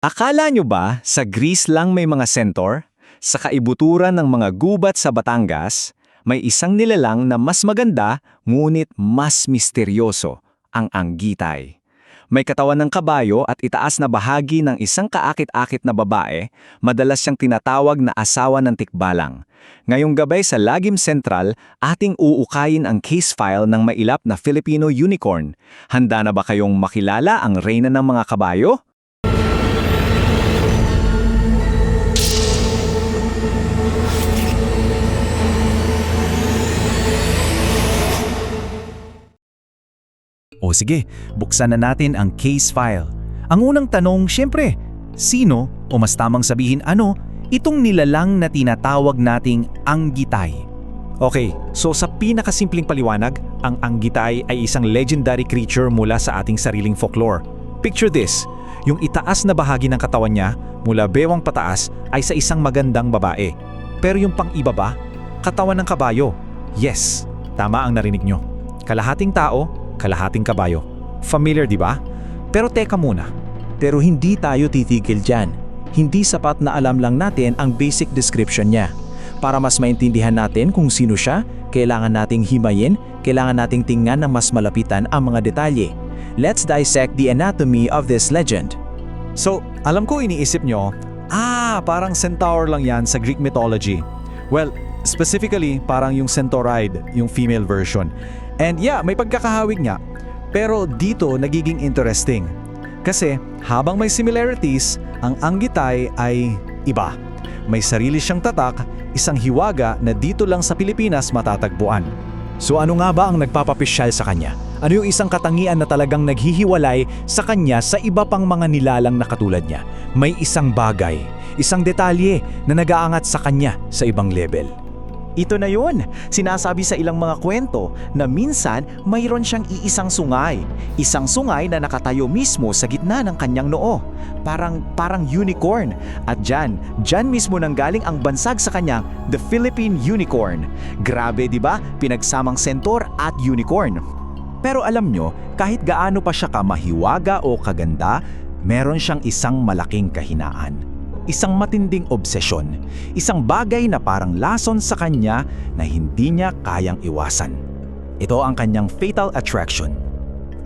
Akala nyo ba sa Greece lang may mga centaur? Sa kaibuturan ng mga gubat sa Batangas, may isang nilalang na mas maganda ngunit mas misteryoso, ang anggitay. May katawan ng kabayo at itaas na bahagi ng isang kaakit-akit na babae, madalas siyang tinatawag na asawa ng tikbalang. Ngayong gabay sa Lagim Central, ating uukayin ang case file ng mailap na Filipino unicorn. Handa na ba kayong makilala ang reyna ng mga kabayo? O sige, buksan na natin ang case file. Ang unang tanong, syempre, sino o mas tamang sabihin ano itong nilalang na tinatawag nating anggitay? Okay, so sa pinakasimpleng paliwanag, ang anggitay ay isang legendary creature mula sa ating sariling folklore. Picture this, yung itaas na bahagi ng katawan niya mula bewang pataas ay sa isang magandang babae. Pero yung pang-ibaba, katawan ng kabayo. Yes, tama ang narinig nyo. Kalahating tao, kalahating kabayo. Familiar, di ba? Pero teka muna. Pero hindi tayo titigil dyan. Hindi sapat na alam lang natin ang basic description niya. Para mas maintindihan natin kung sino siya, kailangan nating himayin, kailangan nating tingnan na mas malapitan ang mga detalye. Let's dissect the anatomy of this legend. So, alam ko iniisip nyo, parang centaur lang yan sa Greek mythology. Well, specifically, parang yung centauride, yung female version. And yeah, may pagkakahawig nga. Pero dito nagiging interesting. Kasi habang may similarities, ang anggitay ay iba. May sarili siyang tatak, isang hiwaga na dito lang sa Pilipinas matatagpuan. So ano nga ba ang nagpapapisyal sa kanya? Ano yung isang katangian na talagang naghihiwalay sa kanya sa iba pang mga nilalang na katulad niya? May isang bagay, isang detalye na nag-aangat sa kanya sa ibang level. Ito na yun. Sinasabi sa ilang mga kwento na minsan mayroon siyang iisang sungay. Isang sungay na nakatayo mismo sa gitna ng kanyang noo. Parang unicorn. At dyan mismo nanggaling ang bansag sa kanyang The Philippine Unicorn. Grabe, di ba? Pinagsamang centaur at unicorn. Pero alam nyo, kahit gaano pa siya kamahiwaga o kaganda, meron siyang isang malaking kahinaan. Isang matinding obsesyon, isang bagay na parang lason sa kanya na hindi niya kayang iwasan. Ito ang kanyang fatal attraction.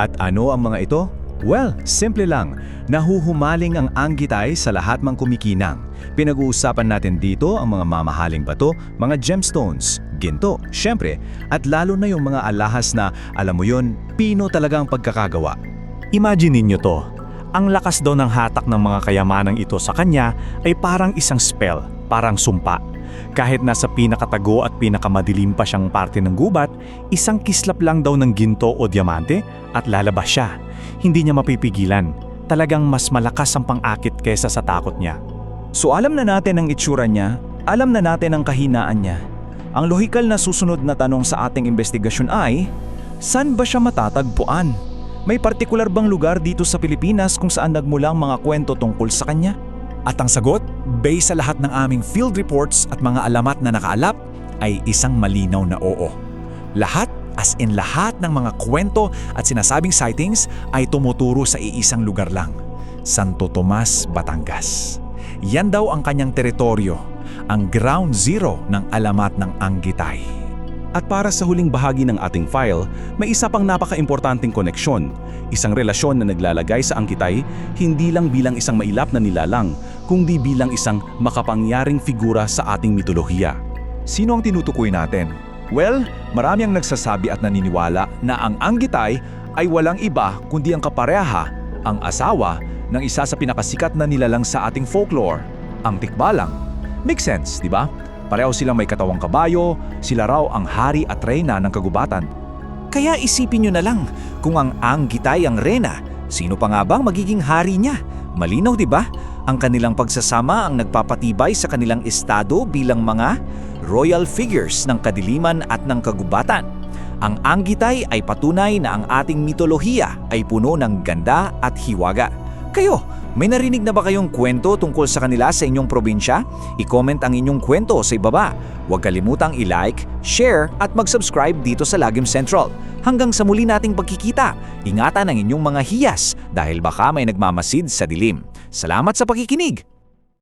At ano ang mga ito? Well, simple lang. Nahuhumaling ang anggitay sa lahat mang kumikinang. Pinag-uusapan natin dito ang mga mamahaling bato, mga gemstones, ginto, syempre, at lalo na yung mga alahas na, alam mo yun, pino talagang pagkakagawa. Imagine ninyo to. Ang lakas daw ng hatak ng mga kayamanang ito sa kanya ay parang isang spell, parang sumpa. Kahit nasa pinakatago at pinakamadilim pa siyang parte ng gubat, isang kislap lang daw ng ginto o diamante at lalabas siya. Hindi niya mapipigilan. Talagang mas malakas ang pang-akit kaysa sa takot niya. So alam na natin ang itsura niya, alam na natin ang kahinaan niya. Ang lohikal na susunod na tanong sa ating investigasyon ay, saan ba siya matatagpuan? May partikular bang lugar dito sa Pilipinas kung saan nagmula ang mga kwento tungkol sa kanya? At ang sagot, based sa lahat ng aming field reports at mga alamat na nakaalap, ay isang malinaw na oo. Lahat, as in lahat ng mga kwento at sinasabing sightings ay tumuturo sa iisang lugar lang, Santo Tomas, Batangas. Yan daw ang kanyang teritoryo, ang ground zero ng alamat ng anggitay. At para sa huling bahagi ng ating file, may isa pang napaka-importanting koneksyon. Isang relasyon na naglalagay sa anggitay hindi lang bilang isang mailap na nilalang, kundi bilang isang makapangyaring figura sa ating mitolohiya. Sino ang tinutukoy natin? Well, marami ang nagsasabi at naniniwala na ang anggitay ay walang iba kundi ang kapareha, ang asawa ng isa sa pinakasikat na nilalang sa ating folklore, ang tikbalang. Makes sense, di ba? Pareho silang may katawang kabayo, sila raw ang hari at reyna ng kagubatan. Kaya isipin nyo na lang, kung ang anggitay ang reyna, sino pa nga bang magiging hari niya? Malinaw, di ba? Ang kanilang pagsasama ang nagpapatibay sa kanilang estado bilang mga royal figures ng kadiliman at ng kagubatan. Ang anggitay ay patunay na ang ating mitolohiya ay puno ng ganda at hiwaga. Kayo, may narinig na ba kayong kwento tungkol sa kanila sa inyong probinsya? I-comment ang inyong kwento sa ibaba. Huwag kalimutang i-like, share at mag-subscribe dito sa Lagim Central. Hanggang sa muli nating pagkikita, ingatan ang inyong mga hiyas dahil baka may nagmamasid sa dilim. Salamat sa pakikinig!